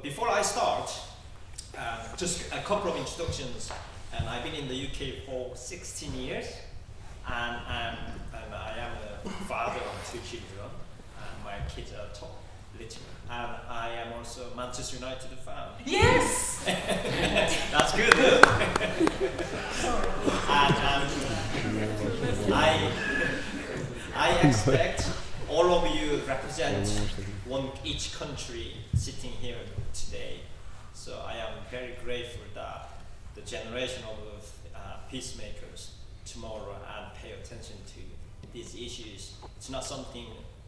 before I start, just a couple of introductions. And I've been in the UK for 16 years, and I am a father of 2 children, and my kids are top little. And I am also a Manchester United fan. Yes! That's good, I expect all of you represent each country sitting here today. So I am very grateful that the generation of peacemakers tomorrow and pay attention to these issues. It's not something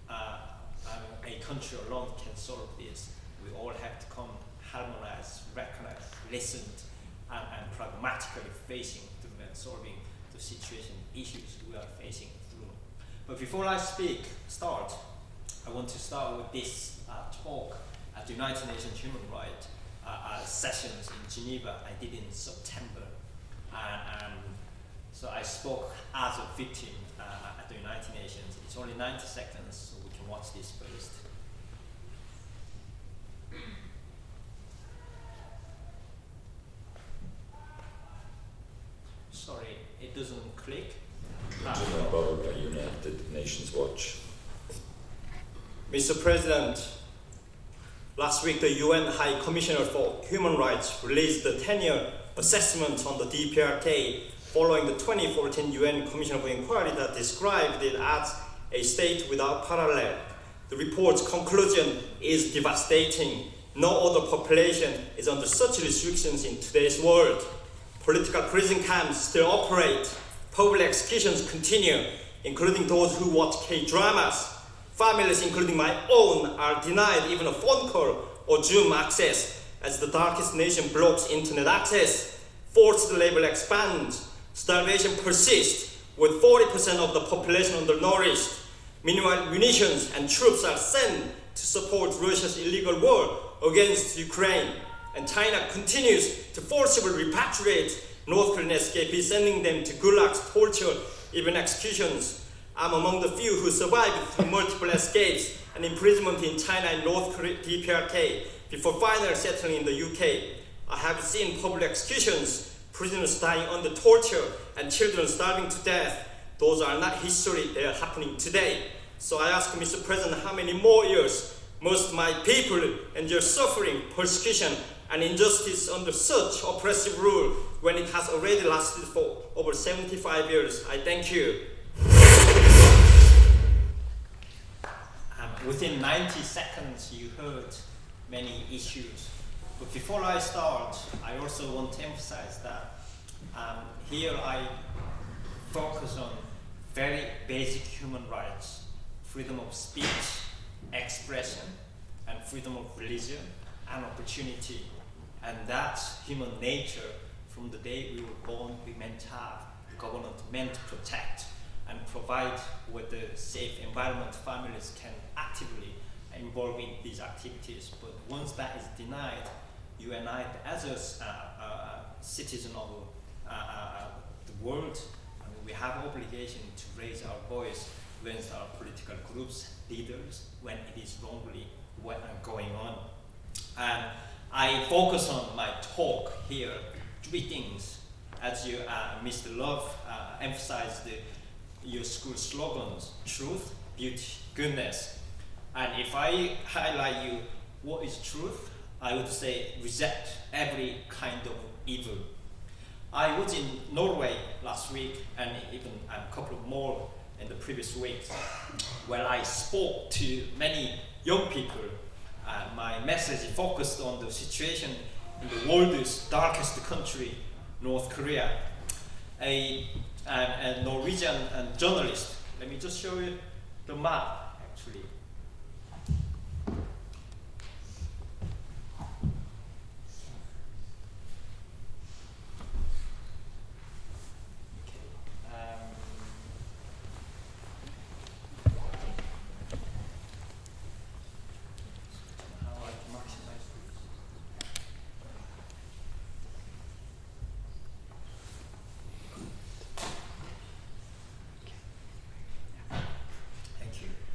a country alone can solve this. We all have to come harmonize, recognize, listen, and pragmatically facing through and solving the situation, issues we are facing through. But before I start, I want to start with this talk at the United Nations Human Rights sessions in Geneva I did in September. So I spoke as a victim at the United Nations. It's only 90 seconds, so we can watch this first. Sorry, it doesn't click. About the United Nations Watch. Mr. President, last week the UN High Commissioner for Human Rights released the 10-year assessment on the DPRK following the 2014 UN Commission for Inquiry that described it as a state without parallel. The report's conclusion is devastating. No other population is under such restrictions in today's world. Political prison camps still operate. Public executions continue, including those who watch K-dramas. Families, including my own, are denied even a phone call or Zoom access as the darkest nation blocks internet access. Forced labor expands. Starvation persists, with 40% of the population undernourished. Meanwhile, munitions and troops are sent to support Russia's illegal war against Ukraine. And China continues to forcibly repatriate North Korean escapees, sending them to gulags, torture, even executions. I'm among the few who survived through multiple escapes and imprisonment in China and North Korea DPRK before finally settling in the UK. I have seen public executions, prisoners dying under torture, and children starving to death. Those are not history, they are happening today. So I ask Mr. President, how many more years must my people endure suffering, persecution, and injustice under such oppressive rule when it has already lasted for over 75 years? I thank you. Within 90 seconds, you heard many issues. But before I start, I also want to emphasize that here I focus on very basic human rights, freedom of speech, expression, and freedom of religion and opportunity. And that's human nature. From the day we were born, we meant to have, the government meant to protect and provide with the safe environment families can actively involve in these activities. But once that is denied, you and I, as a citizen of the world, we have obligation to raise our voice against our political groups, leaders, when it is wrongly going on. And I focus on my talk here, 3 things. As you, Mr. Love, emphasized your school slogans: truth, beauty, goodness. And if I highlight you what is truth, I would say reject every kind of evil. I was in Norway last week and even a couple of more in the previous weeks, where I spoke to many young people. My message focused on the situation in the world's darkest country, North Korea. A Norwegian journalist, let me just show you the map actually.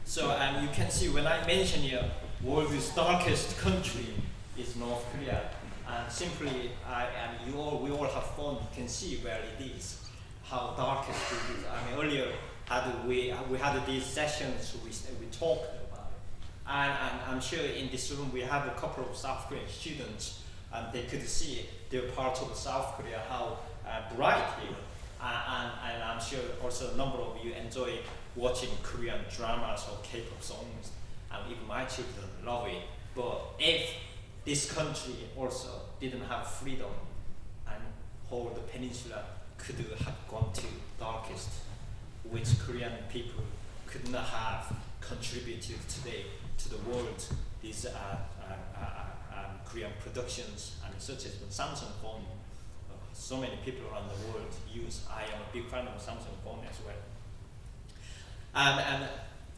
So you can see when I mention here world's darkest country, is North Korea. And simply, we all have fun. You can see where it is, how darkest it is. I mean, earlier we had these sessions. We talked about it, and I'm sure in this room we have a couple of South Korean students, and they could see their part of South Korea, how bright here. And I'm sure also a number of you enjoy watching Korean dramas or K-pop songs, and even my children love it. But if this country also didn't have freedom, and whole the peninsula could have gone to darkest, which Korean people could not have contributed today to the world. These Korean productions, and such as the Samsung phone. So many people around the world use. I am a big fan of Samsung phone as well. And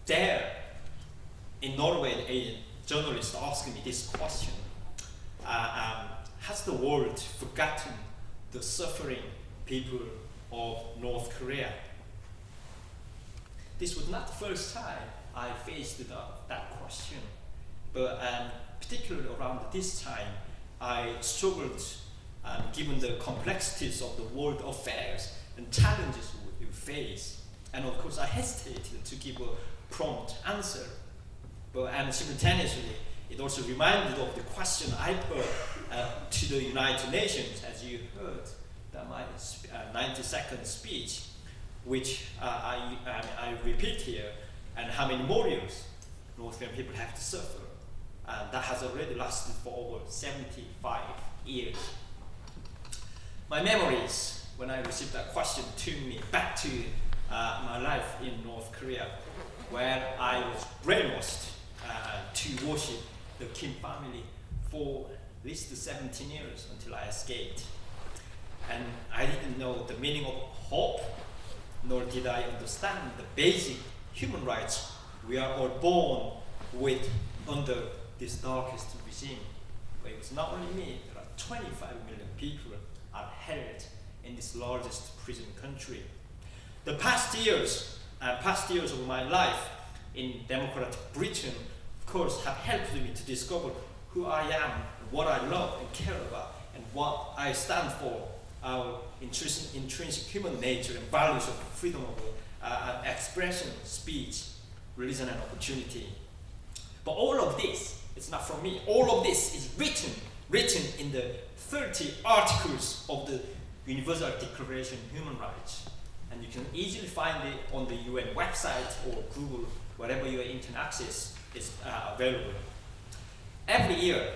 there, in Norway, a journalist asked me this question. Has the world forgotten the suffering people of North Korea? This was not the first time I faced that question, but particularly around this time, I struggled, given the complexities of the world affairs and challenges we face. And of course, I hesitated to give a prompt answer, and simultaneously, it also reminded of the question I put to the United Nations, as you heard, my 90-second speech, which I repeat here, and how many more years North Korean people have to suffer. And that has already lasted for over 75 years. My memories, when I received that question, took me back to my life in North Korea, where I was brainwashed to worship the Kim family for at least 17 years until I escaped. And I didn't know the meaning of hope, nor did I understand the basic human rights we are all born with under this darkest regime. But it was not only me, there are 25 million people are held in this largest prison country. The past years of my life in democratic Britain, of course, have helped me to discover who I am, what I love and care about, and what I stand for, our intrinsic human nature and values of freedom of expression, speech, religion, and opportunity. But all of this, it's not from me, all of this is written in the 30 articles of the Universal Declaration of Human Rights. And you can easily find it on the UN website or Google, whatever your internet access is available. Every year,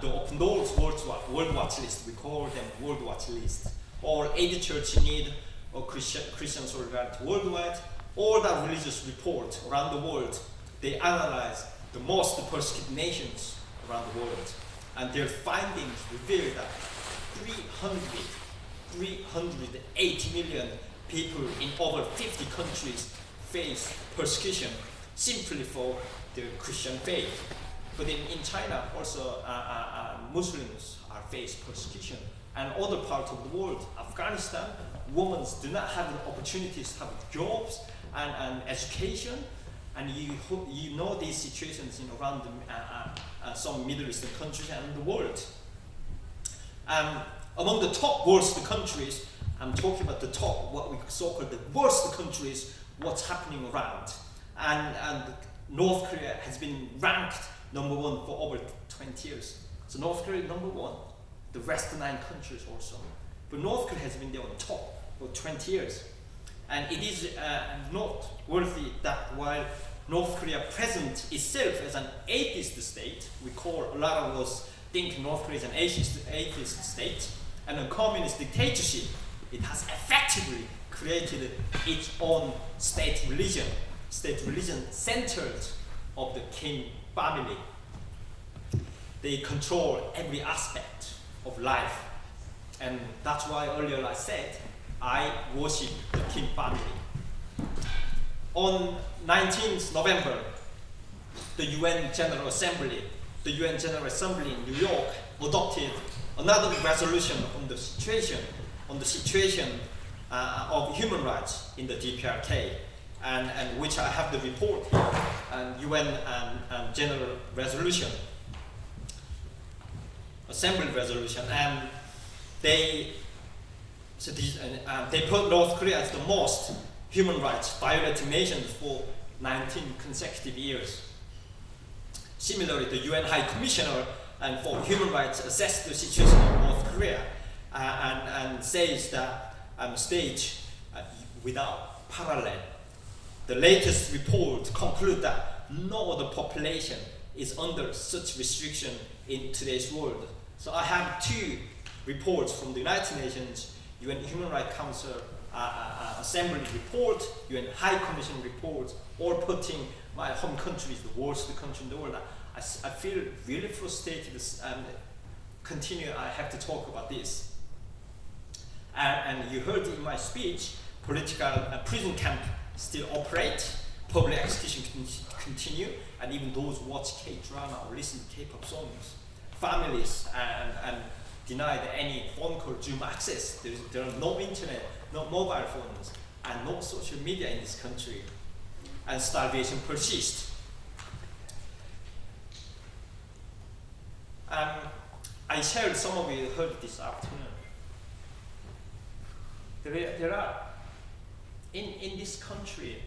the Open Doors World Watch List, we call them World Watch List, or Aid Church in Need, or Christian Solidarity Worldwide, all that religious report around the world, they analyze the most persecuted nations around the world. And their findings reveal that 380 million people in over 50 countries face persecution simply for their Christian faith. But in China, also Muslims are faced persecution. And other parts of the world, Afghanistan, women do not have the opportunities to have jobs and education. And you know these situations in around some Middle Eastern countries and the world. Among the top worst countries, I'm talking about the top, what we so-called the worst countries, what's happening around. And North Korea has been ranked #1 for over 20 years. So North Korea #1, the rest of 9 countries also. But North Korea has been there on top for 20 years. And it is noteworthy that while North Korea presents itself as an atheist state, a lot of us think North Korea is an atheist state, and a communist dictatorship, it has effectively created its own state religion centered of the Kim family. They control every aspect of life. And that's why earlier I said, I worship the Kim family. On 19th November, the UN General Assembly in New York adopted another resolution on the situation of human rights in the DPRK, and which I have the report here, and UN General Resolution Assembly resolution, and they put North Korea as the most human rights violating nation for 19 consecutive years. Similarly, the UN High Commissioner for Human Rights assessed the situation of North Korea and says that stage without parallel. The latest report concludes that no other population is under such restriction in today's world. So I have two reports from the United Nations, UN Human Rights Council Assembly report, UN High Commission report, all putting my home country is the worst country in the world. I feel really frustrated and I have to talk about this. And you heard in my speech, political prison camp still operate, public execution continue, and even those watch K-drama or listen to K-pop songs. Families and denied any phone call, Zoom access. There are no internet, no mobile phones, and no social media in this country. And starvation persists. I shared, some of you heard this afternoon. There are, in this country,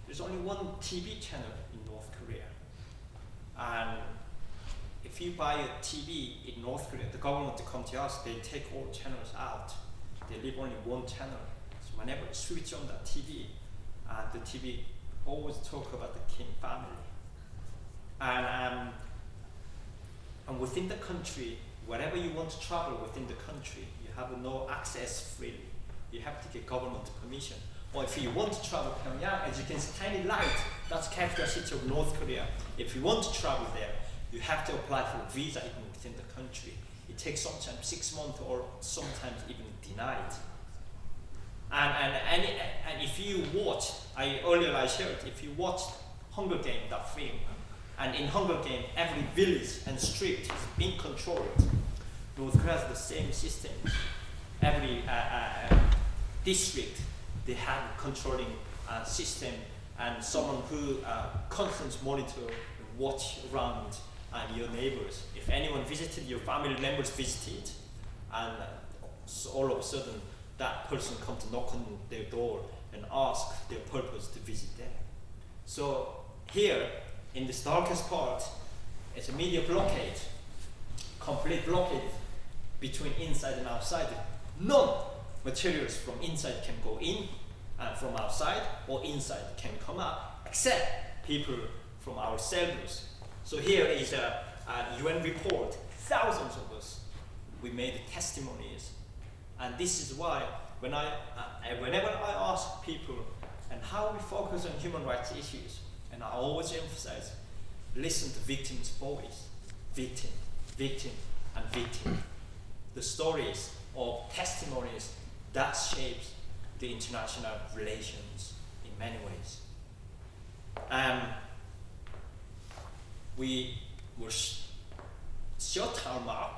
there's only one TV channel in North Korea. And if you buy a TV in North Korea, the government come to us, they take all channels out. They leave only one channel. So whenever you switch on that TV, the TV always talk about the Kim family. And within the country, wherever you want to travel within the country, you have no access freely. You have to get government permission. Or if you want to travel Pyongyang, as you can see, tiny light, that's capital city of North Korea. If you want to travel there, you have to apply for a visa even within the country. It takes sometimes 6 months or sometimes even denied. And if you watch, earlier I shared, if you watch Hunger Games, that film, and in Hunger Games, every village and street is being controlled. North Korea has the same system. Every district, they have a controlling system, and someone who constantly monitor and watch around your neighbors. If anyone visited, your family members visited, and so all of a sudden that person comes to knock on their door and ask their purpose to visit there. So here, in this darkest part, it's a media blockade, complete blockade between inside and outside. None materials from inside can go in, and from outside, or inside can come out, except people from our servers. So here is a UN report, thousands of us, we made testimonies. And this is why, whenever I ask people, and how we focus on human rights issues, and I always emphasize, listen to victims' voice. Victim, victim, and victim. The stories of testimonies that shapes the international relations in many ways. We were shut our mouth,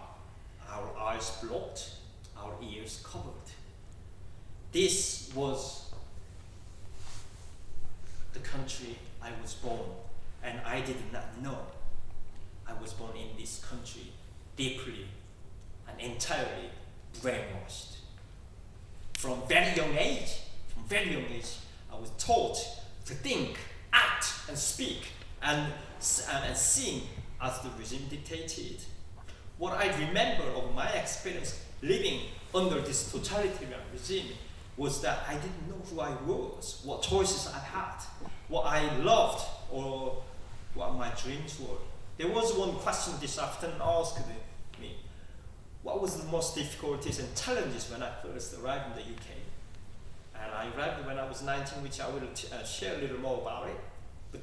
our eyes blocked, our ears covered. This was the country I was born, and I did not know I was born in this country, deeply and entirely brainwashed. From very young age, I was taught to think, act, and speak, and sing as the regime dictated. What I remember of my experience living under this totalitarian regime was that I didn't know who I was, what choices I had, what I loved, or what my dreams were. There was one question this afternoon asked me, what was the most difficulties and challenges when I first arrived in the UK? And I arrived when I was 19, which I will share a little more about it. But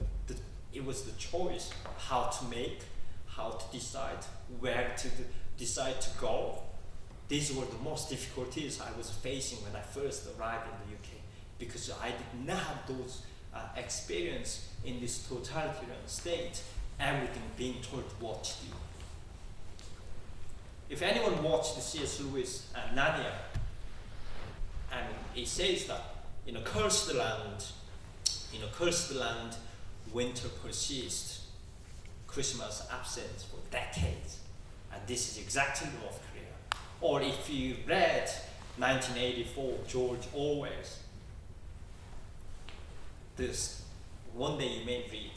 it was the choice, how to make, how to decide, where to decide to go. These were the most difficulties I was facing when I first arrived in the UK, because I did not have those experience in this totalitarian state, everything being told what to do. If anyone watched the C.S. Lewis Narnia, and it says that in a cursed land, winter persists, Christmas absent for decades. and this is exactly North Korea. Or if you read 1984, George Orwell's, this one day you may read,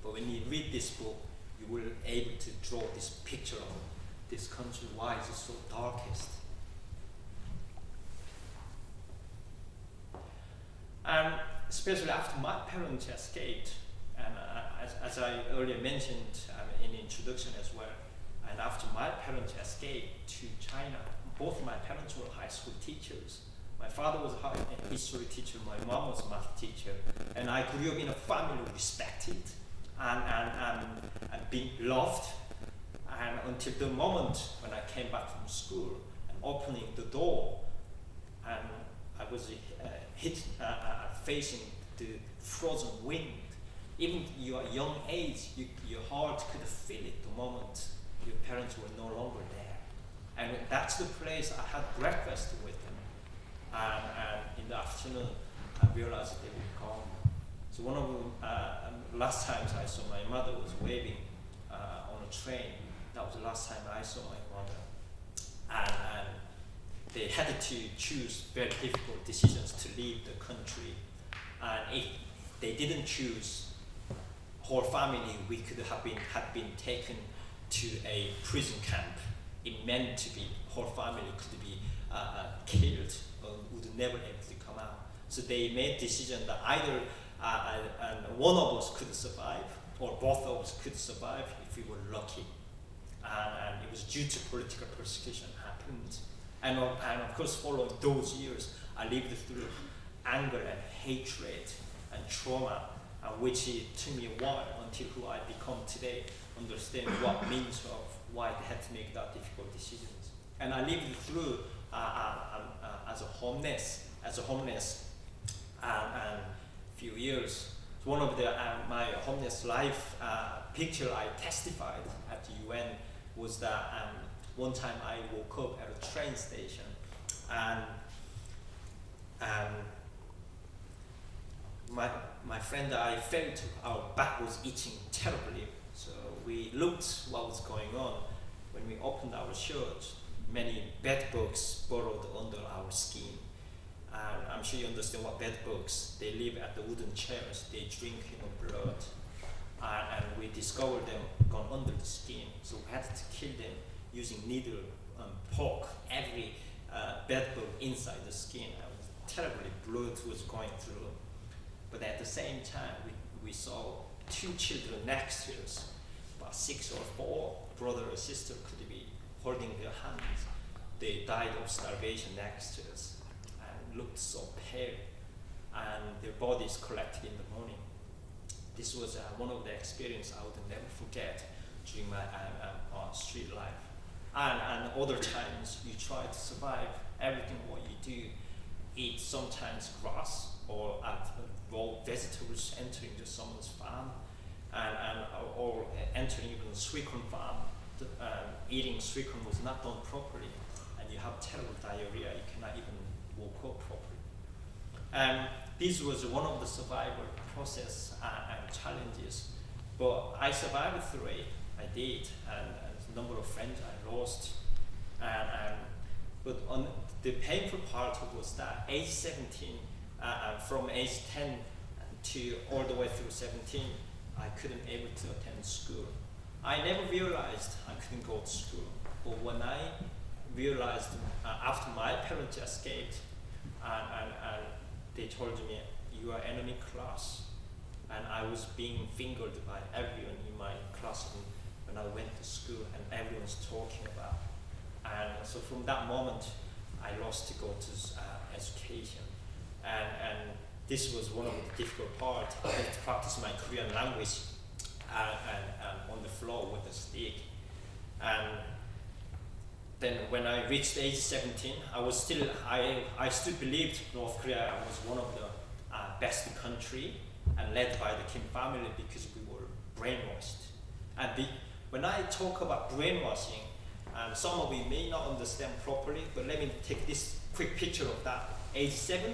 but when you read this book, you will be able to draw this picture of this country, why is it so darkest. And especially after my parents escaped, and as I earlier mentioned in the introduction as well, and after my parents escaped to China, both my parents were high school teachers. My father was a history teacher, my mom was a math teacher, and I grew up in a family respected and being loved. And until the moment when I came back from school and opening the door, and I was facing the frozen wind. Even your young age, your heart could feel it the moment your parents were no longer there. And that's the place I had breakfast with them. And in the afternoon, I realized they were gone. So one of the last times I saw my mother was waving on a train. That was the last time I saw my mother. And they had to choose very difficult decisions to leave the country. And if they didn't choose, whole family we could have been taken to a prison camp. It meant to be whole family could be killed or would never able to come out. So they made decision that either one of us could survive or both of us could survive if we were lucky. And it was due to political persecution happened. And of course, following those years, I lived through anger and hatred and trauma, which it took me a while until who I become today, understand what means of why they had to make that difficult decisions. And I lived through as a homeless, and few years. So one of the my homeless life picture I testified at the UN was that one time I woke up at a train station and my friend and I felt our back was itching terribly. So we looked what was going on. When we opened our shirt, many bed bugs burrowed under our skin. And I'm sure you understand what bed bugs. They live at the wooden chairs. They drink blood. And we discovered them gone under the skin. So we had to kill them using needle and poke every bed bug inside the skin. And terribly blood was going through. But at the same time, we saw two children next to us, about 6 or 4, brother or sister could be holding their hands. They died of starvation next to us and looked so pale, and their bodies collected in the morning. This was one of the experiences I would never forget during my street life. And other times you try to survive everything what you do, eat sometimes grass or raw vegetables entering to someone's farm, or entering even a sweetcorn farm. Eating sweetcorn was not done properly, and you have terrible diarrhea. You cannot even walk up properly. This was one of the survival process and challenges, but I survived through it. I did, and a number of friends I lost. But on the painful part was that age 17, from age 10 to all the way through 17, I couldn't able to attend school. I never realized I couldn't go to school, but when I realized after my parents escaped, and they told me, you are enemy class, and I was being fingered by everyone in my classroom when I went to school, and everyone's talking about. And so from that moment, I lost to go to education. And this was one of the difficult parts. I had to practice my Korean language on the floor with a stick. And then when I reached age 17, I still believed North Korea was one of the best country and led by the Kim family because we were brainwashed. And when I talk about brainwashing, some of you may not understand properly, but let me take this quick picture of that. Age 7,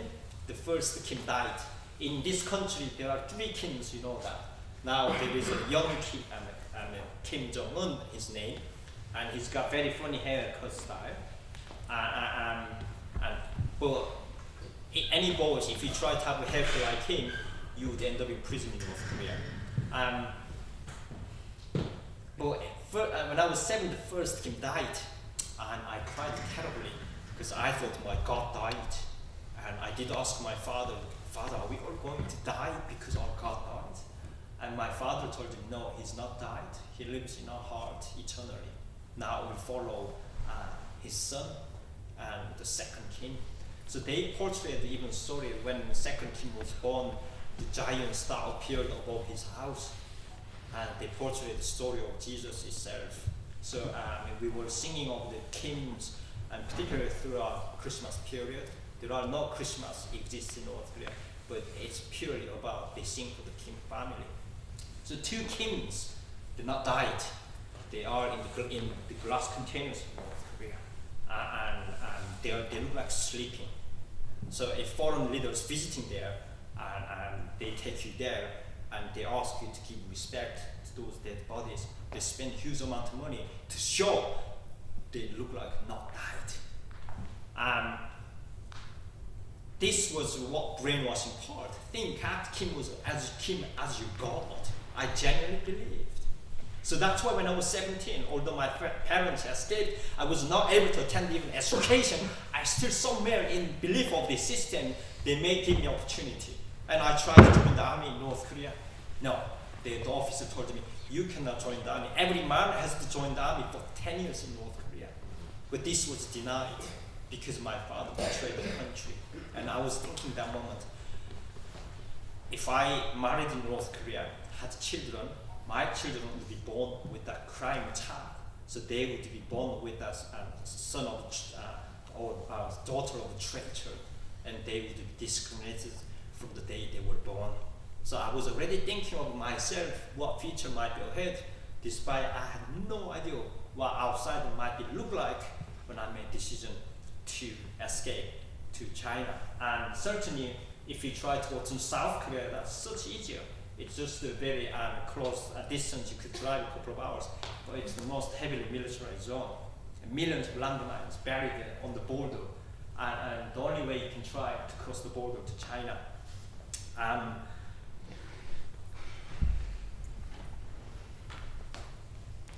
the first Kim died. In this country, there are 3 Kims, you know that. Now there is a young Kim, Kim Jong-un, his name, and he's got very funny haircut style. But any boys, if you try to have a haircut like him, you would end up in prison in North Korea. When I was 7, the first Kim died, and I cried terribly because I thought my God died, and I did ask my father, "Father, are we all going to die because our God died?" And my father told him, "No, he's not died. He lives in our heart eternally. Now we follow his son and the second king." So they portrayed even story when the second king was born, the giant star appeared above his house, and they portrayed the story of Jesus itself. So we were singing of the kings, and particularly throughout Christmas period. There are no Christmas exists in North Korea, but it's purely about they sing for the king family. So 2 kings did not died. They are in the glass containers in North Korea, and they look like sleeping. So if foreign leaders visiting there, and they take you there, and they ask you to give respect to those dead bodies, they spend huge amount of money to show they look like not died. This was what brainwashing part. Think that Kim was as your God. I genuinely believed. So that's why when I was 17, although my parents escaped, I was not able to attend even education. I still somewhere in belief of this system, they may give me opportunity. And I tried to join the army in North Korea. No, the officer told me, "You cannot join the army. Every man has to join the army for 10 years in North Korea." But this was denied because my father betrayed the country. And I was thinking that moment, if I married in North Korea, had children, my children would be born with that crime child. So they would be born with a son of or daughter of a traitor, and they would be discriminated from the day they were born. So I was already thinking of myself, what future might be ahead, despite I had no idea what outside might be look like when I made decision to escape to China. And certainly, if you try to go to South Korea, that's such easier. It's just a very close distance. You could drive a couple of hours, but it's the most heavily militarized zone. Millions of landmines buried on the border, and the only way you can try to cross the border to China.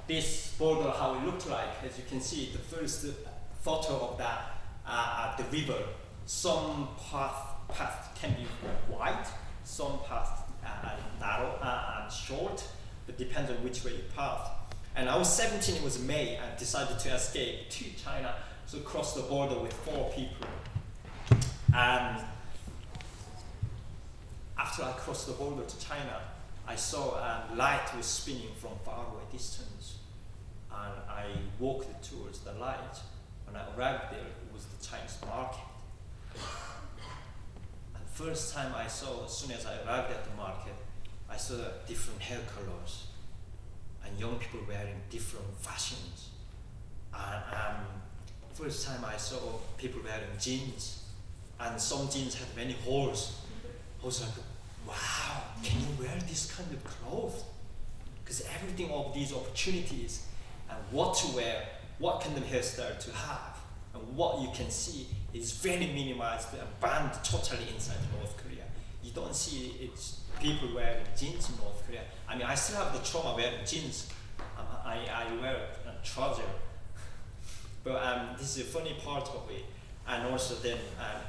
This border, how it looked like, as you can see, the first photo of that at the river. Some path can be wide, some path narrow and short, but depends on which way you path. And I was 17, it was May, and decided to escape to China, so crossed the border with 4 people. And after I crossed the border to China, I saw a light was spinning from far away distance, and I walked towards the light. When I arrived there, it was the Chinese market. And first time I saw, as soon as I arrived at the market, I saw different hair colors and young people wearing different fashions. And first time I saw people wearing jeans, and some jeans had many holes. I was like, wow, can you wear this kind of clothes? Because everything of these opportunities and what to wear, what kind of hairstyle to have, and what you can see is very minimized and banned totally inside North Korea. You don't see it's people wearing jeans in North Korea. I mean, I still have the trauma wearing jeans. I wear a trouser. But this is a funny part of it. And also then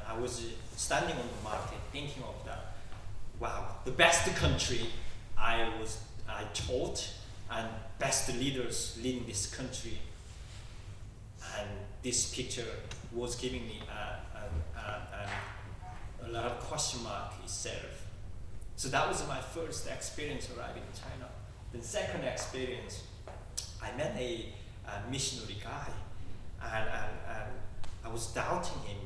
I was standing on the market thinking of that. Wow, the best country I taught, and best leaders leading this country. And this picture was giving me a lot of question mark itself. So that was my first experience arriving in China. The second experience, I met a missionary guy, and I was doubting him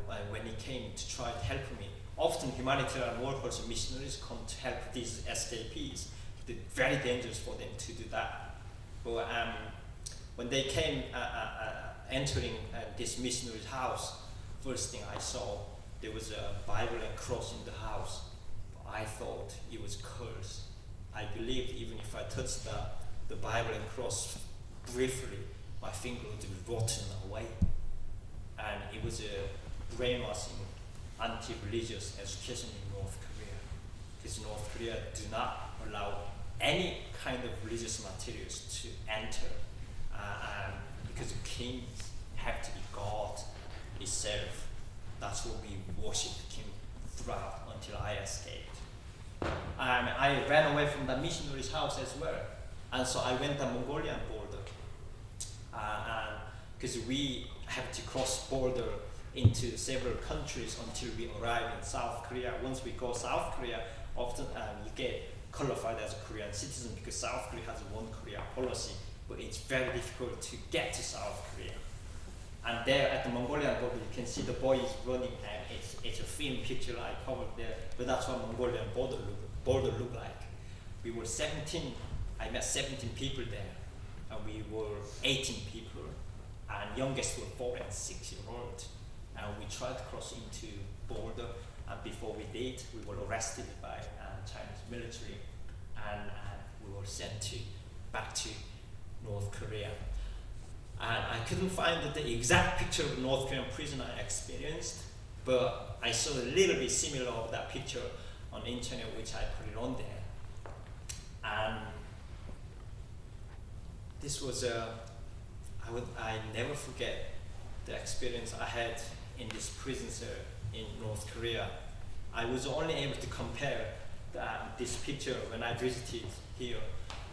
when he came to try to help me. Often humanitarian workers and missionaries come to help these escapees. It's very dangerous for them to do that. But when they came entering this missionary's house, first thing I saw, there was a Bible and cross in the house. I thought it was cursed. I believed even if I touched the Bible and cross briefly, my finger would be rotten away. And it was a brainwashing, anti-religious education in North Korea. Because North Korea do not allow any kind of religious materials to enter. Because the kings have to be God itself. That's what we worship King throughout until I escaped. And I ran away from the missionary's house as well. And so I went to the Mongolian border. Because we have to cross border into several countries until we arrive in South Korea. Once we go South Korea, often you get qualified as a Korean citizen because South Korea has a one Korea policy, but it's very difficult to get to South Korea. And there at the Mongolian border, you can see the boys running, and it's a film picture I covered there, but that's what Mongolian border looked like. We were 17, I met 17 people there, and we were 18 people, and youngest were 4 and 6 years old. And we tried to cross into border, and before we did, we were arrested by Chinese military, and we were sent back to North Korea. And I couldn't find the exact picture of North Korean prison I experienced, but I saw a little bit similar of that picture on the internet, which I put it on there. And this was I never forget the experience I had in this prison cell in North Korea. I was only able to compare this picture when I visited here,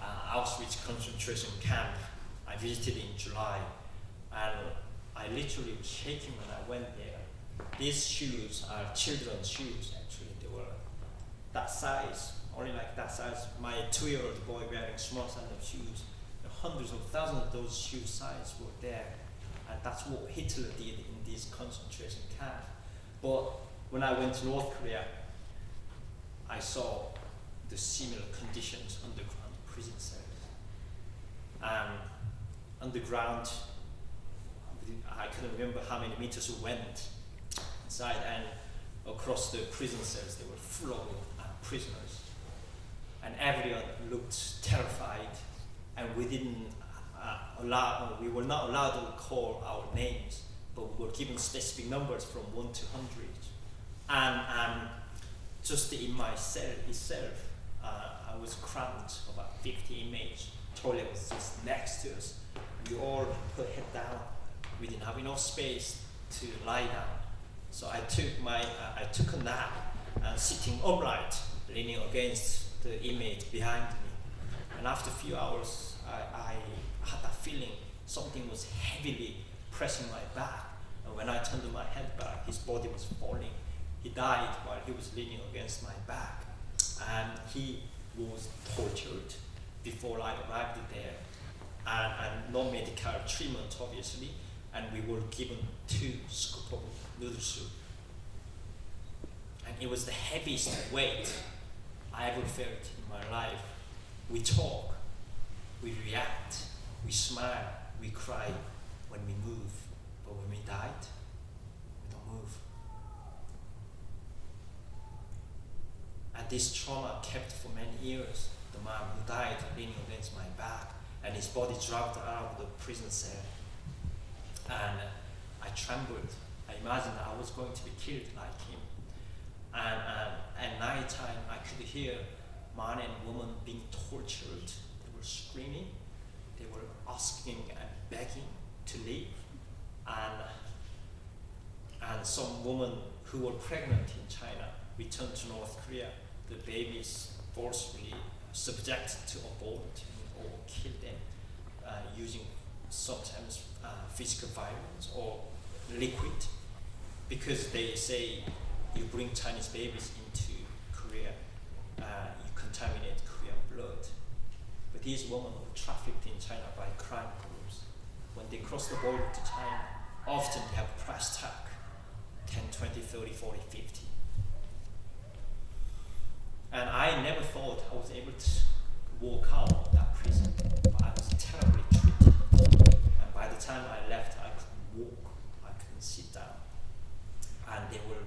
Auschwitz concentration camp. I visited in July, and I literally was shaking when I went there. These shoes are children's shoes, actually. They were that size, only like that size. My 2-year-old boy wearing small sandal shoes. Hundreds of thousands of those shoe size were there, and that's what Hitler did in these concentration camps. But when I went to North Korea, I saw the similar conditions underground prison cells. Underground, I couldn't remember how many meters we went inside, and across the prison cells they were full of prisoners, and everyone looked terrified. And we didn't we were not allowed to call our names, but we were given specific numbers from 1 to 100. And just in my cell itself, I was cramped, about 50 inmates. Toilet was just next to us. We all put head down. We didn't have enough space to lie down. So I took a nap, sitting upright, leaning against the inmate behind me. And after a few hours, I had that feeling something was heavily pressing my back. And when I turned my head back, his body was falling. He died while he was leaning against my back. And he was tortured before I arrived there. And no medical treatment, obviously. And we were given 2 scoops of noodle soup. And it was the heaviest weight I ever felt in my life. We talk, we react, we smile, we cry when we move, but when we died, we don't move. And this trauma kept for many years. The man who died leaning against my back, and his body dragged out of the prison cell. And I trembled. I imagined I was going to be killed like him. And at night time, I could hear man and woman being tortured. They were screaming, they were asking and begging to leave. And some women who were pregnant in China returned to North Korea. The babies forcefully subjected to abort or kill them using sometimes physical violence or liquid, because they say you bring Chinese babies into Korea, you contaminate Korean blood. But these women were trafficked in China by crime groups. When they cross the border to China, often they have a price tag, 10, 20, 30, 40, 50. And I never thought I was able to walk out of that prison, but I was terribly treated. And by the time I left, I couldn't walk, I couldn't sit down. And they were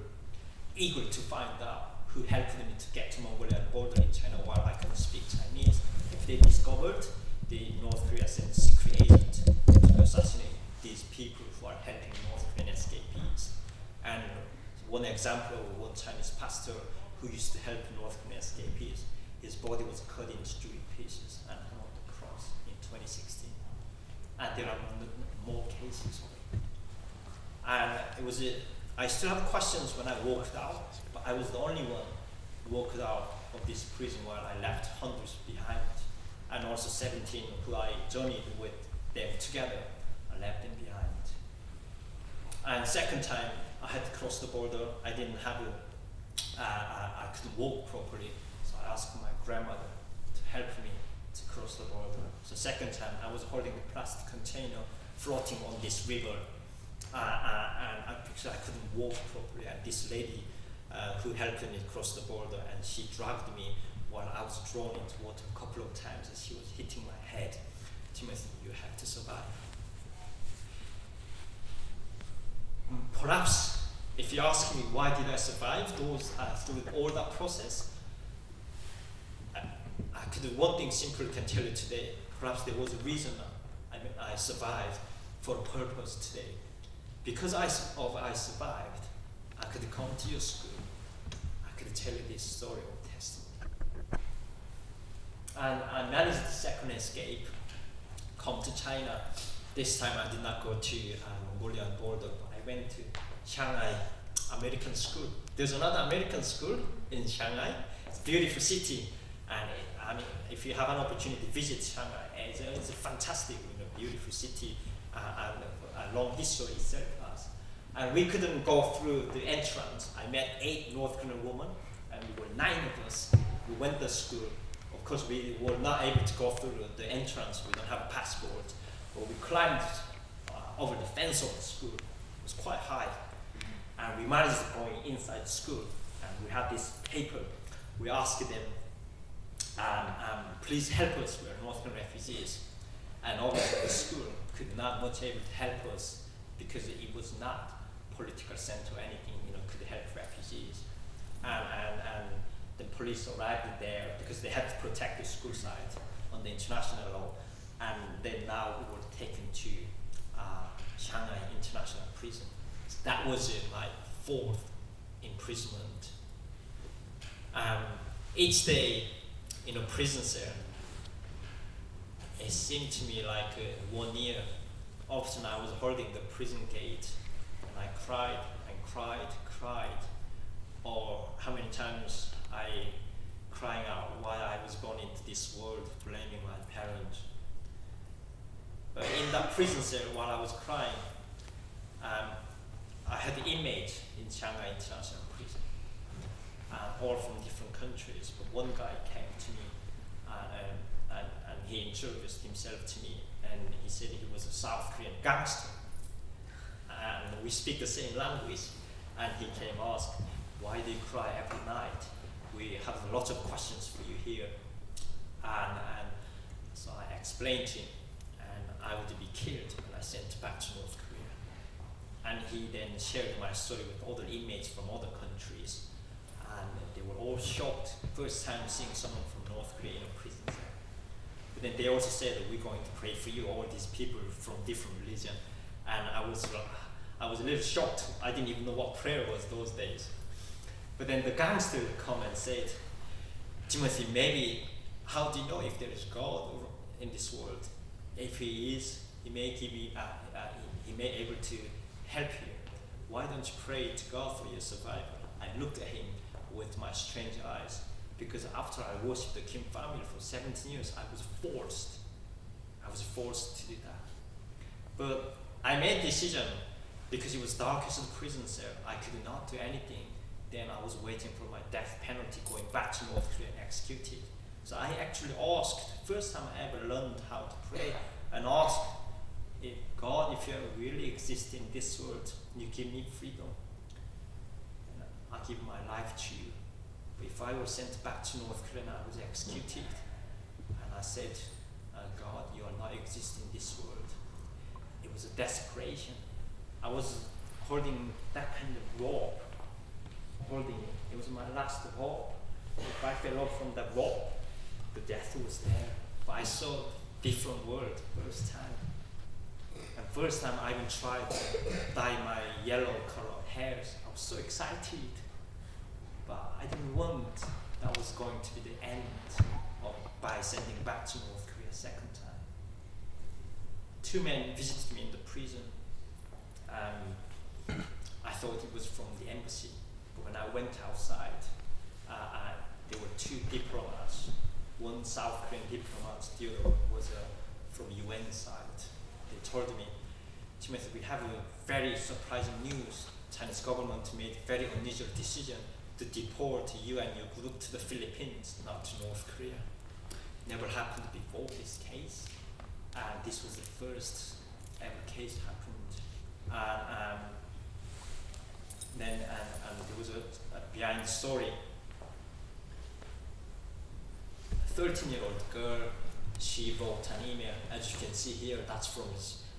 eager to find out who helped me to get to Mongolian border in China while I couldn't speak Chinese. If they discovered, the North Korea sent secret agent, because one example of one Chinese pastor who used to help North Korean escapees. His body was cut into 3 pieces and hung on the cross in 2016. And there are more cases of it. And it was I still have questions when I walked out, but I was the only one who walked out of this prison while I left hundreds behind. And also 17 who I journeyed with them together, I left them behind. And second time, I had to cross the border. I didn't have I couldn't walk properly, so I asked my grandmother to help me to cross the border. So second time, I was holding a plastic container floating on this river, because I couldn't walk properly. And this lady who helped me cross the border, and she dragged me while I was drawn into water a couple of times, and she was hitting my head. Timothy, you have to survive. Perhaps, if you ask me why did I survive through all that process, one thing simple can tell you today. Perhaps there was a reason I survived for a purpose today. Because I survived, I could come to your school. I could tell you this story of testimony. And I managed the second escape, come to China. This time I did not go to Mongolian border, but I went to Shanghai American School. There's another American school in Shanghai. It's a beautiful city, and if you have an opportunity to visit Shanghai, it's a fantastic, beautiful city, and a long history itself has. And we couldn't go through the entrance. I met 8 North Korean women, and we were 9 of us. We went to school. Of course, we were not able to go through the entrance. We don't have a passport, but we climbed over the fence of the school. It was quite high, and we managed to go inside the school. And we had this paper. We asked them, please help us. We are North Korean refugees. And obviously the school could not much able to help us because it was not political center or anything, could help refugees. And the police arrived there because they had to protect the school site on the international law. And then now we were taken to Shanghai International Prison. So that was my 4th imprisonment. Each day in a prison cell, it seemed to me like 1 year. Often I was holding the prison gate and I cried and cried. Or how many times I crying out why I was born into this world, blaming my parents. But in that prison cell, while I was crying, I had inmates in Shanghai International Prison, all from different countries. But one guy came to me, and he introduced himself to me, and he said he was a South Korean gangster, and we speak the same language. And he came and asked, why do you cry every night? We have a lot of questions for you here. And so I explained to him, and I would be killed when I sent back to North Korea. And he then shared my story with other inmates from other countries, and they were all shocked, first time seeing someone from North Korea in a prison cell. But then they also said that we're going to pray for you, all these people from different religion. And I was a little shocked. I didn't even know what prayer was those days. But then the gangster come and said, Timothy, maybe, how do you know if there is God in this world? If he is, he may give you, he may able to help you. Why don't you pray to God for your survival? I looked at him with my strange eyes, because after I worshipped the Kim family for 17 years, I was forced to do that. But I made a decision because it was darkest in the prison cell. I could not do anything. Then I was waiting for my death penalty, going back to North Korea and executed. So I actually asked, first time I ever learned how to pray, and asked, if God, if you really exist in this world, you give me freedom, and I give my life to you. But if I was sent back to North Korea and I was executed, and I said, God, you are not existing in this world. It was a desperation. I was holding that kind of rope, it was my last hope. If I fell off from that rope, the death was there. But I saw different world first time. And first time I even tried to dye my yellow color hairs, I was so excited. But I didn't want that was going to be the end of by sending back to North Korea second time. Two men visited me in the prison. I thought it was from the embassy, but when I went outside, there were two diplomats, one South Korean diplomat, the other one was from UN side. They told me, Timothy, we have a very surprising news. Chinese government made a very unusual decision to deport you and your group to the Philippines, not to North Korea. Never happened before this case, and this was the first ever case happened. Then there was a behind story. A 13-year-old girl, she wrote an email, as you can see here, that's from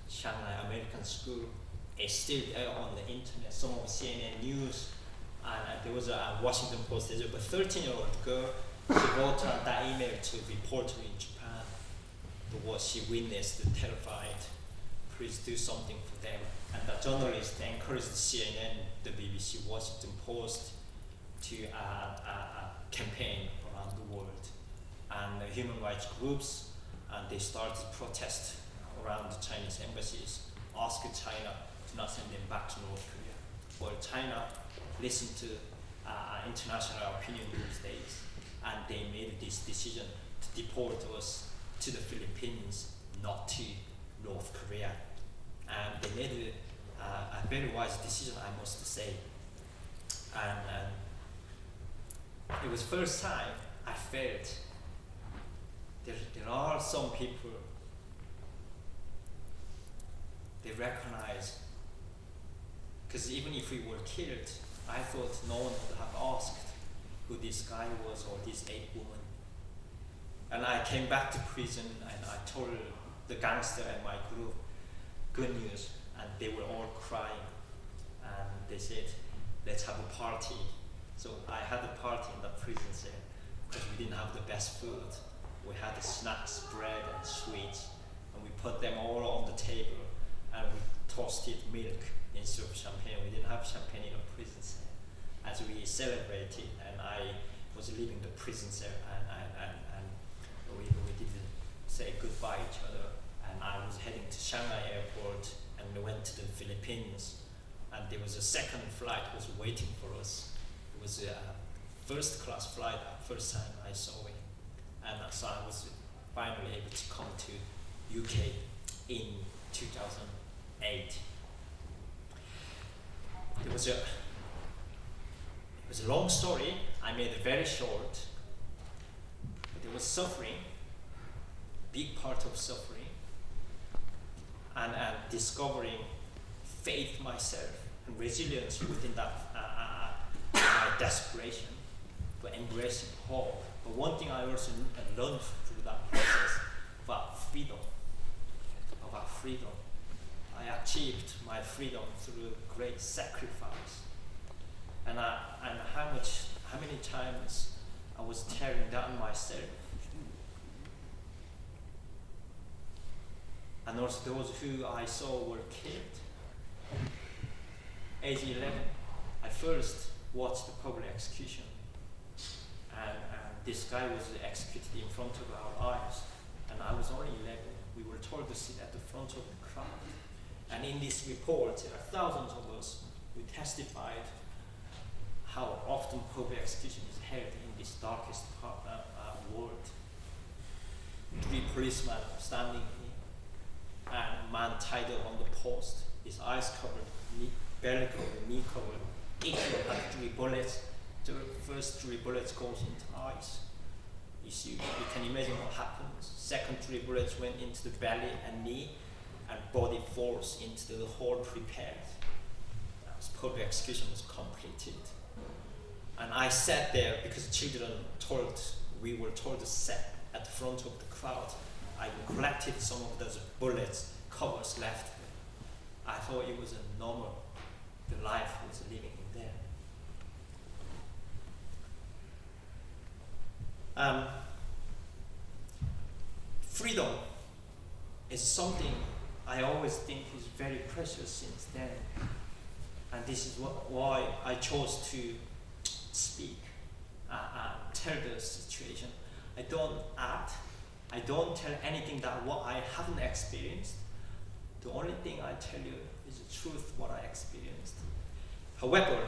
Shanghai American School. It's still on the internet, some of CNN News, and there was a Washington Post. There's a 13-year-old girl, she wrote that email to a reporter in Japan, what she witnessed, terrified. Please do something for them. And the journalist encouraged CNN, the BBC, Washington Post to campaign around the world. And the human rights groups, and they started protest around the Chinese embassies, asking China to not send them back to North Korea. Well, China listened to international opinion these days, and they made this decision to deport us to the Philippines, not to North Korea. And they made a very wise decision, I must say. And it was the first time I felt there are some people, they recognize, because even if we were killed, I thought no one would have asked who this guy was or this ape woman. And I came back to prison and I told the gangster and my group good news, and they were all crying. And they said, let's have a party. So I had a party in the prison cell because we didn't have the best food. We had the snacks, bread and sweets, and we put them all on the table and we toasted milk instead of champagne. We didn't have champagne in a prison cell. As we celebrated, and I was leaving the prison cell, and we didn't say goodbye to each other. And I was heading to Shanghai airport, and we went to the Philippines. And there was a second flight was waiting for us. It was a first class flight, first time I saw it. And so I was finally able to come to UK in 2008. It was a long story. I made it very short. But there was suffering, big part of suffering, and discovering faith myself and resilience within that my desperation, but embracing hope. But one thing I also learned through that process about freedom. I achieved my freedom through great sacrifice. And how many times I was tearing down myself. And also those who I saw were killed. Age 11, I first watched the public execution. And this guy was executed in front of our eyes. And I was only 11. We were told to sit at the front of the crowd. And in this report, there are thousands of us who testified how often public execution is held in this darkest world. 3 policemen standing here, and a man tied up on the post, his eyes covered, belly covered, knee covered. Each one had 3 bullets. The first 3 bullets goes into eyes. You can imagine what happens. Second 3 bullets went into the belly and knee, and body force into the hole prepared. As public execution was completed. And I sat there because we were told to sit at the front of the crowd. I collected some of those bullets, covers left. I thought it was a normal, the life I was living in there. Freedom is something I always think is very precious since then. And this is why I chose to speak and tell the situation. I don't act, I don't tell anything that what I haven't experienced. The only thing I tell you is the truth, what I experienced. However,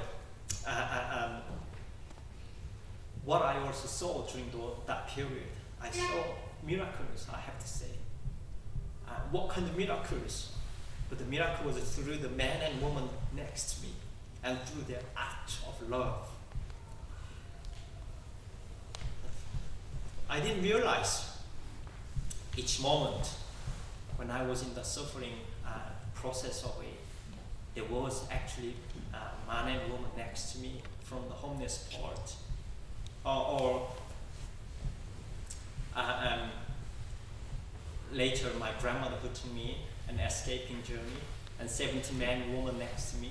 what I also saw during that period, I saw miracles, I have to say. What kind of miracles? But the miracle was through the man and woman next to me and through their act of love. I didn't realize each moment when I was in the suffering process of it, there was actually a man and woman next to me from the homeless part. Later, my grandmother who took me an escaping journey, and 70 men and woman next to me,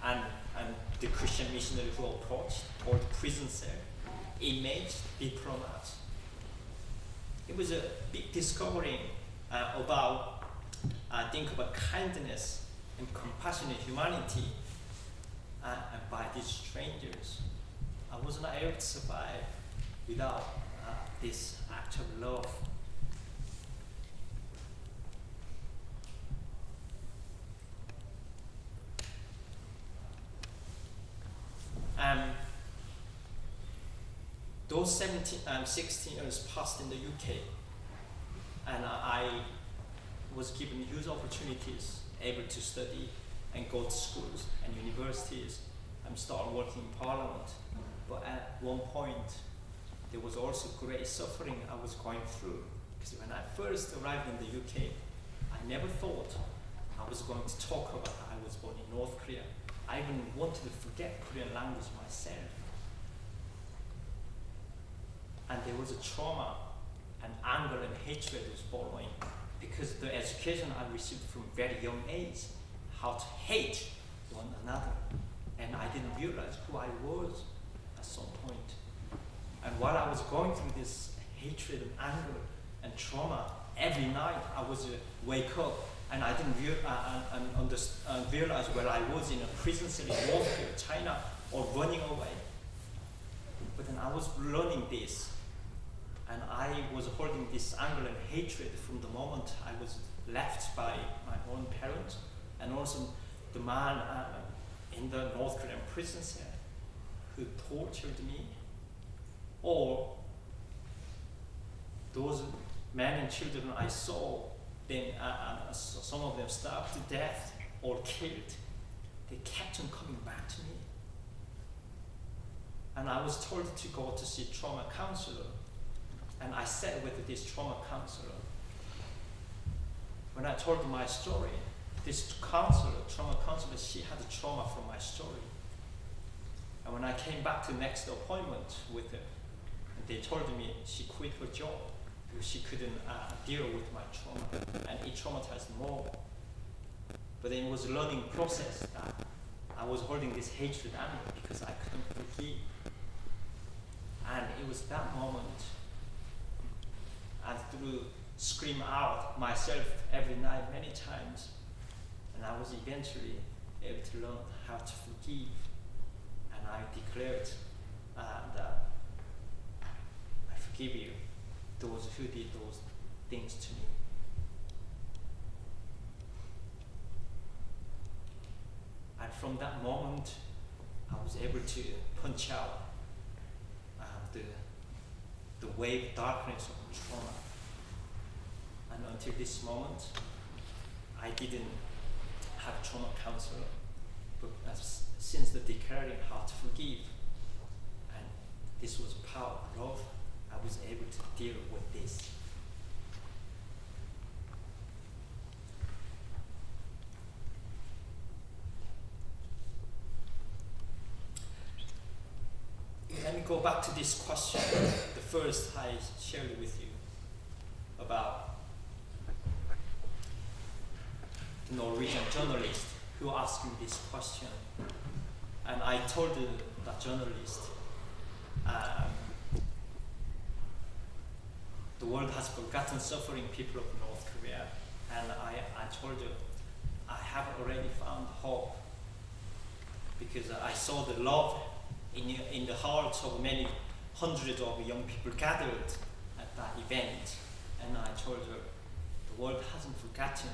and the Christian missionary who approached, or the prison cell, inmates, diplomats. It was a big discovery about kindness and compassionate humanity by these strangers. I was not able to survive without this act of love. Those 16 years passed in the UK, and I was given huge opportunities, able to study and go to schools and universities and start working in Parliament. But at one point, there was also great suffering I was going through, because when I first arrived in the UK, I never thought I was going to talk about how I was born in North Korea. I even wanted to forget Korean language myself. And there was a trauma and anger and hatred was following, because the education I received from very young age, how to hate one another. And I didn't realize who I was at some point. And while I was going through this hatred and anger and trauma, every night I was wake up and I didn't realize where I was in a prison cell in North Korea, China, or running away. But then I was learning this, and I was holding this anger and hatred from the moment I was left by my own parents, and also the man in the North Korean prison cell who tortured me, or those men and children I saw, then some of them starved to death or killed. They kept on coming back to me. And I was told to go to see a trauma counselor. And I sat with this trauma counselor. When I told my story, this trauma counselor, she had a trauma from my story. And when I came back to the next appointment with her, they told me she quit her job because she couldn't deal with my trauma, and it traumatized more. But then it was a learning process that I was holding this hatred anger because I couldn't forgive. And it was that moment, and through scream out myself every night many times, and I was eventually able to learn how to forgive. And I declared that I forgive you, those who did those things to me. And from that moment, I was able to punch out the wave darkness of trauma. And until this moment, I didn't have a trauma counselor. But since the declaring how to forgive, and this was power of love, I was able to deal with this. Let me go back to this question, the first I shared with you about the Norwegian journalist who asked me this question. And I told that journalist, the world has forgotten suffering people of North Korea. And I told her, I have already found hope, because I saw the love in the hearts of many hundreds of young people gathered at that event. And I told her, the world hasn't forgotten,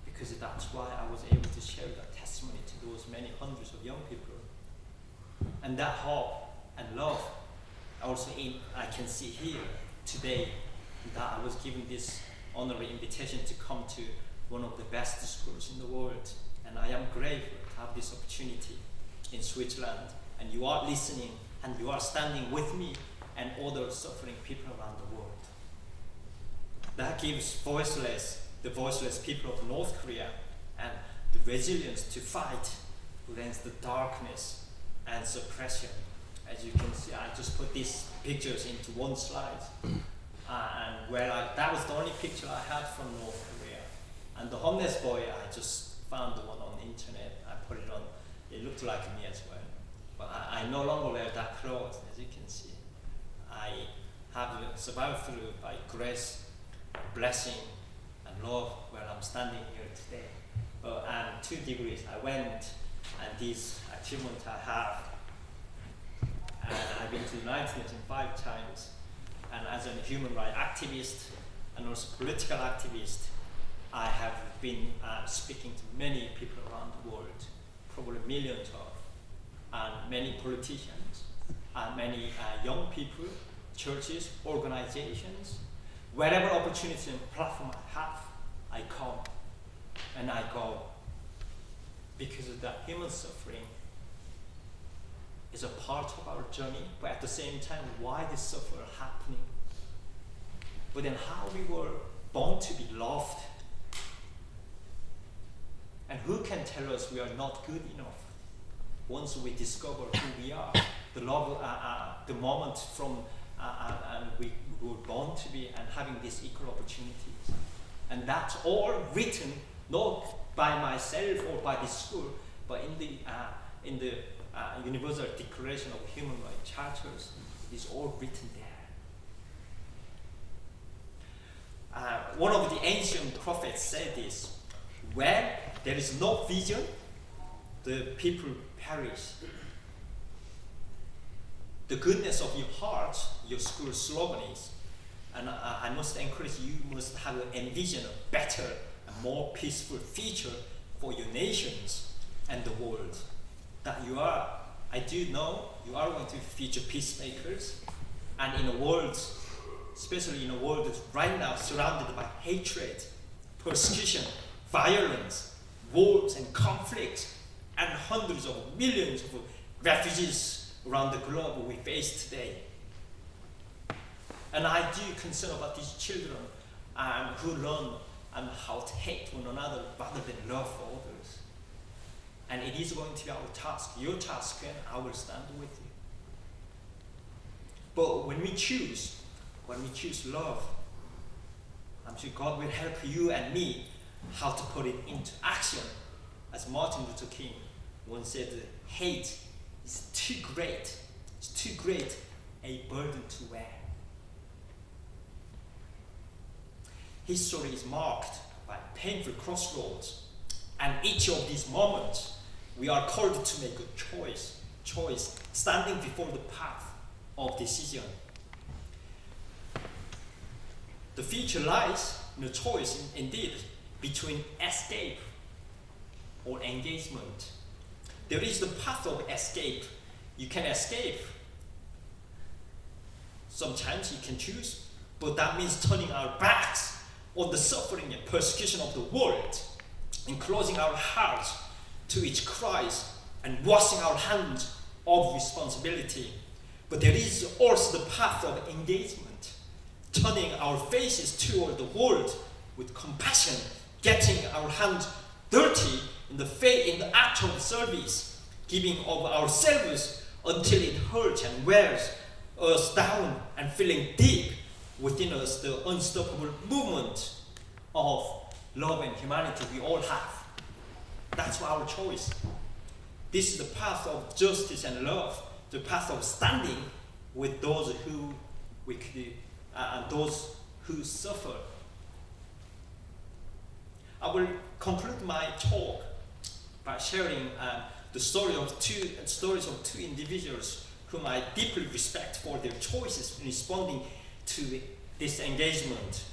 because that's why I was able to share that testimony to those many hundreds of young people. And that hope and love also I can see here today, that I was given this honorary invitation to come to one of the best schools in the world. And I am grateful to have this opportunity in Switzerland. And you are listening, and you are standing with me and other suffering people around the world. That gives the voiceless people of North Korea and the resilience to fight against the darkness and suppression. As you can see, I just put these pictures into one slide. And that was the only picture I had from North Korea. And the homeless boy, I just found the one on the internet. I put it on. It looked like me as well. But I no longer wear that clothes, as you can see. I have survived through by grace, blessing, and love where I'm standing here today. And 2 degrees I went, and these achievements I have. And I've been to the United Nations 5 times. And as a human rights activist and also political activist, I have been speaking to many people around the world, probably millions of, and many politicians, and many young people, churches, organizations. Wherever opportunity and platform I have, I come and I go, because of that human suffering is a part of our journey, but at the same time, why this suffering happening? But then how we were born to be loved. And who can tell us we are not good enough? Once we discover who we are, the love, the moment from, and we were born to be and having these equal opportunities. And that's all written, not by myself or by the school, but in the Universal Declaration of Human Rights Charters. Is all written there. One of the ancient prophets said this: where there is no vision, the people perish. The goodness of your heart, your school slogan is, and I must encourage you must have envision a better and more peaceful future for your nations and the world. That you are, I do know, you are going to be future peacemakers, and in a world, especially in a world that's right now surrounded by hatred, persecution, violence, wars and conflict, and hundreds of millions of refugees around the globe we face today. And I do concern about these children who learn how to hate one another rather than love for others. And it is going to be our task, your task, and I will stand with you. But when we choose love, I'm sure God will help you and me how to put it into action. As Martin Luther King once said, hate is too great, a burden to wear. History is marked by painful crossroads, and each of these moments we are called to make a choice, standing before the path of decision. The future lies in a choice, indeed, between escape or engagement. There is the path of escape. You can escape. Sometimes you can choose, but that means turning our backs on the suffering and persecution of the world and closing our hearts to its cries and washing our hands of responsibility. But there is also the path of engagement, turning our faces toward the world with compassion, getting our hands dirty in the act of service, giving of ourselves until it hurts and wears us down, and feeling deep within us the unstoppable movement of love and humanity we all have. That's our choice. This is the path of justice and love, the path of standing with those who and those who suffer. I will conclude my talk by sharing the stories of two individuals whom I deeply respect for their choices in responding to this engagement.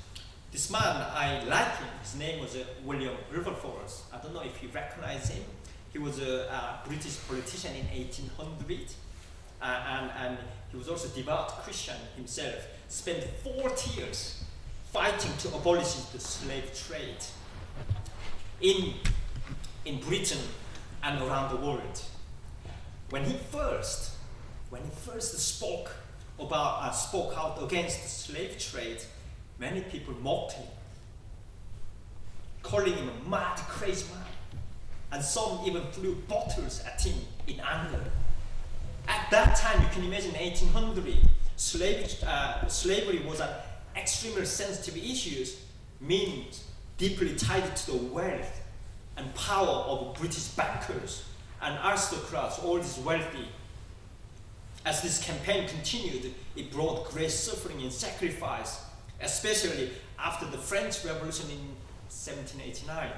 This man, I like him. His name was William Wilberforce. I don't know if you recognize him. He was a British politician in 1800, and he was also a devout Christian himself. Spent 40 years fighting to abolish the slave trade in Britain and around the world. When he first spoke out against the slave trade, many people mocked him, calling him a mad, crazy man, and some even threw bottles at him in anger. At that time, you can imagine 1800, slavery was an extremely sensitive issue, means deeply tied to the wealth and power of British bankers and aristocrats, all these wealthy. As this campaign continued, it brought great suffering and sacrifice, especially after the French Revolution in 1789.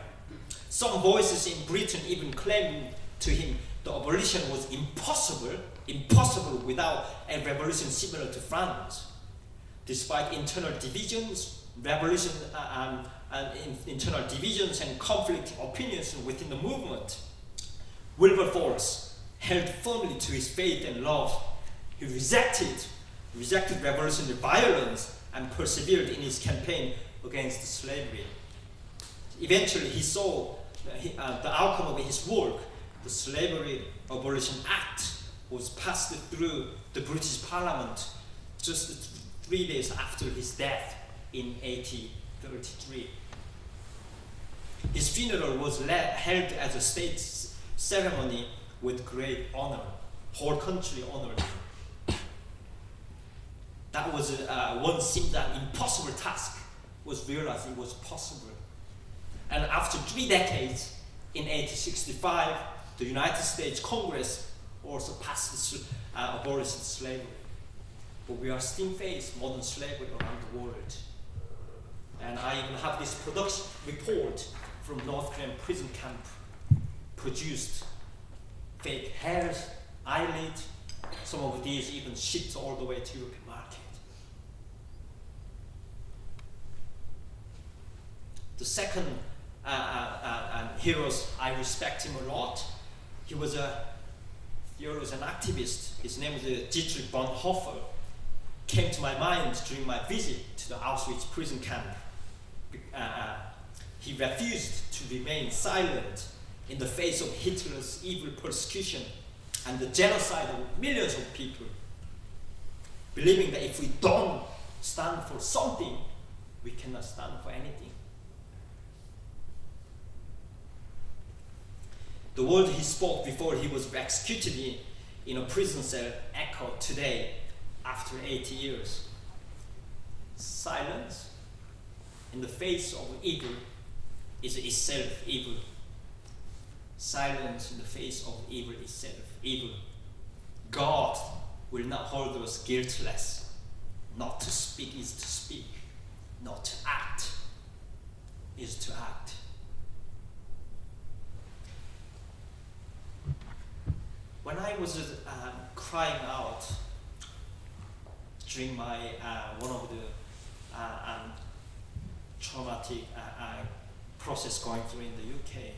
Some voices in Britain even claimed to him the abolition was impossible without a revolution similar to France. Despite internal divisions, internal divisions and conflicting opinions within the movement, Wilberforce held firmly to his faith and love. He rejected revolutionary violence and persevered in his campaign against slavery. Eventually, he saw the outcome of his work. The Slavery Abolition Act was passed through the British Parliament just 3 days after his death in 1833. His funeral was held as a state ceremony with great honor. Whole country honored him. That was one seemed an impossible task, was realized it was possible. And after 3 decades, in 1865, the United States Congress also passed abolition slavery. But we are still facing modern slavery around the world. And I even have this production report from North Korean prison camp, produced fake hairs, eyelid. Some of these even shipped all the way to European market. The second heroes, I respect him a lot. He was an activist. His name was Dietrich Bonhoeffer. Came to my mind during my visit to the Auschwitz prison camp. He refused to remain silent in the face of Hitler's evil persecution and the genocide of millions of people, believing that if we don't stand for something, we cannot stand for anything. The word he spoke before he was executed in a prison cell echo today after 80 years. Silence in the face of evil is itself evil. Silence in the face of evil is itself evil. God will not hold us guiltless. Not to speak is to speak. Not to act is to act. When I was crying out during my one of the traumatic process going through in the UK,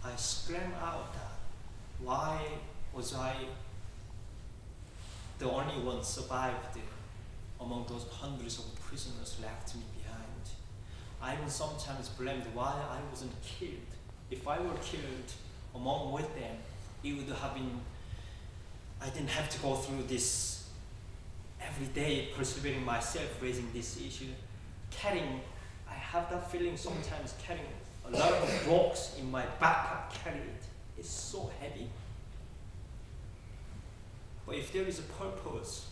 I screamed out that why was I the only one survived among those hundreds of prisoners left me behind. I even sometimes blamed why I wasn't killed. If I were killed along with them, it would have been, I didn't have to go through this every day, persevering myself, raising this issue. I have that feeling sometimes carrying a lot of rocks in my backpack, carry it. It's so heavy. But if there is a purpose,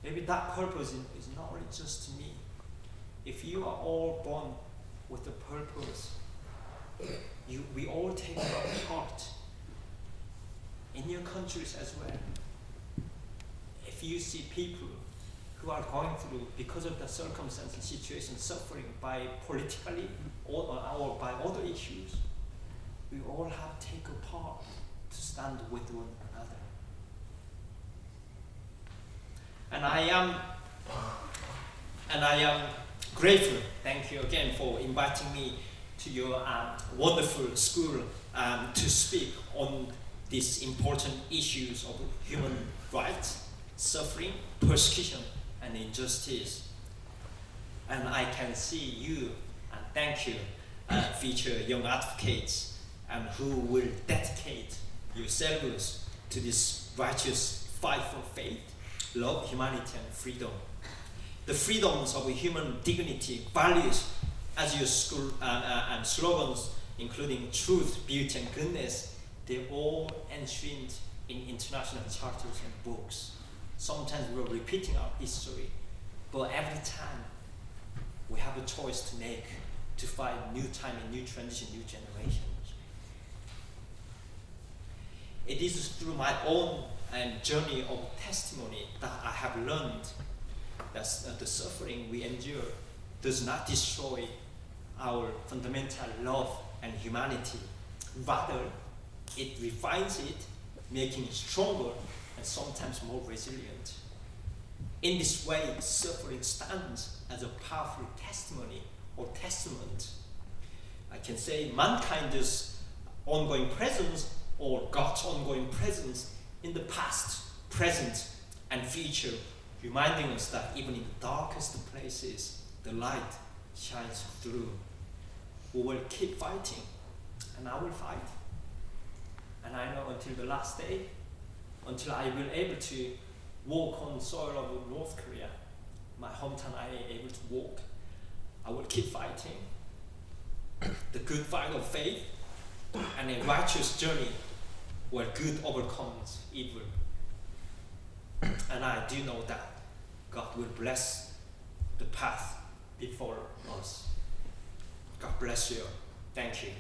maybe that purpose is not only just to me. If you are all born with a purpose, we all take our part in your countries as well. If you see people who are going through, because of the circumstances, situation, suffering by politically or by other issues, we all have to take a part to stand with one another. And I am grateful. Thank you again for inviting me to your wonderful school to speak on these important issues of human rights, suffering, persecution, and injustice. And I can see you, and thank you, future young advocates, and who will dedicate yourselves to this righteous fight for faith, love, humanity, and freedom. The freedoms of human dignity, values, as your school and slogans, including truth, beauty, and goodness, they're all enshrined in international charters and books. Sometimes we're repeating our history, but every time we have a choice to make to fight new time and new transition, new generations. It is through my own journey of testimony that I have learned that the suffering we endure does not destroy our fundamental love and humanity. Rather, it refines it, making it stronger and sometimes more resilient. In this way, suffering stands as a powerful testimony or testament. I can say mankind's ongoing presence or God's ongoing presence in the past, present, and future, reminding us that even in the darkest places, the light shines through. We will keep fighting, and I will fight. And I know until the last day, until I will able to walk on soil of North Korea, my hometown, I am able to walk, I will keep fighting the good fight of faith and a righteous journey where good overcomes evil. And I do know that God will bless the path before us. God bless you. Thank you.